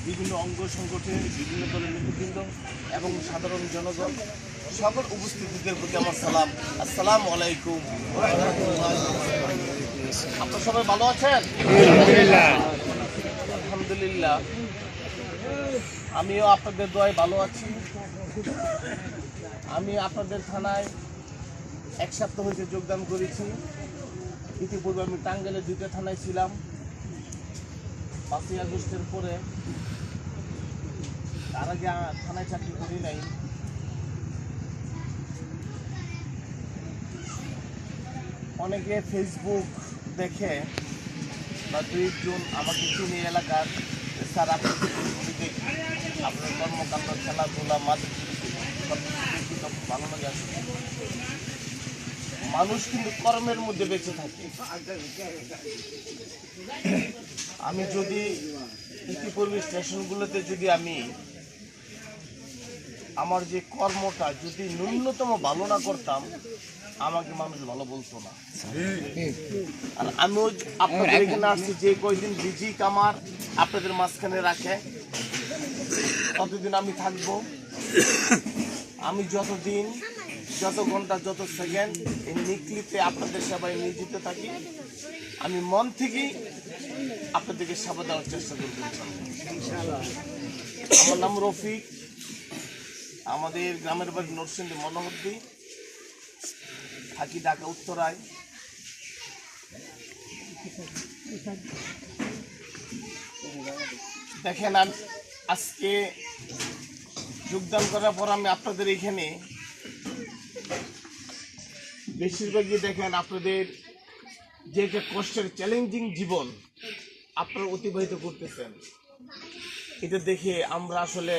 বিভিন্ন অঙ্গ সংগঠন, বিভিন্ন দলের নেতৃবৃন্দ এবং সাধারণ জনগণ সকল উপস্থিতিদের প্রতি আমার সালাম। আসসালামু আলাইকুম। আপনারা সবাই ভালো আছেন? আলহামদুলিল্লাহ, আমিও আপনাদের দোয়ায় ভালো আছি। আমি আপনাদের থানায় 1 সপ্তাহ হয়েছে যোগদান করেছি। ইতিপূর্বে আমি টাঙ্গাইলে 2টা থানায় ছিলাম। 5ই আগস্টের পরে তার আগে থানায় চাকরি করি নাই। অনেকে ফেসবুক দেখে বা 2-1 আমাকে চিনি এলাকার, স্যার আপনি দেখি আপনার কর্মকাণ্ড, খেলাধুলা, মাঝে সব দেখি, তো ভালো লাগে। আসলে মানুষ কিন্তু কর্মের মধ্যে বেঁচে থাকে। আমি যদি ইতিপূর্বে স্টেশনগুলোতে যদি আমি আমার যে কর্মটা যদি ন্যূনতম ভালো না করতাম, আমাকে মানুষ ভালো বলতো না। আর আমিও আপনাদের এখানে আসছি, যে কয়দিন রিজিক আমার আপনাদের মাঝখানে রাখে ততদিন আমি থাকবো। আমি যতদিন, যত ঘন্টা, যত সেকেন্ড এই নিকলিতে আপনাদের সেবায় নিয়োজিত থাকি, আমি মন থেকেই আপনাদেরকে সেবা দেওয়ার চেষ্টা করব। আমার নাম রফিক, আমাদের গ্রামের বাড়ি নরসিংদী মনোহরদী, থাকি ঢাকা উত্তরায়। দেখেন, আজকে যোগদান করার পর আমি আপনাদের এখানে বেশিরভাগই দেখেন আপনাদের যে একটা কষ্টের চ্যালেঞ্জিং জীবন আপনারা অতিবাহিত করতেছেন। এটা দেখে আমরা আসলে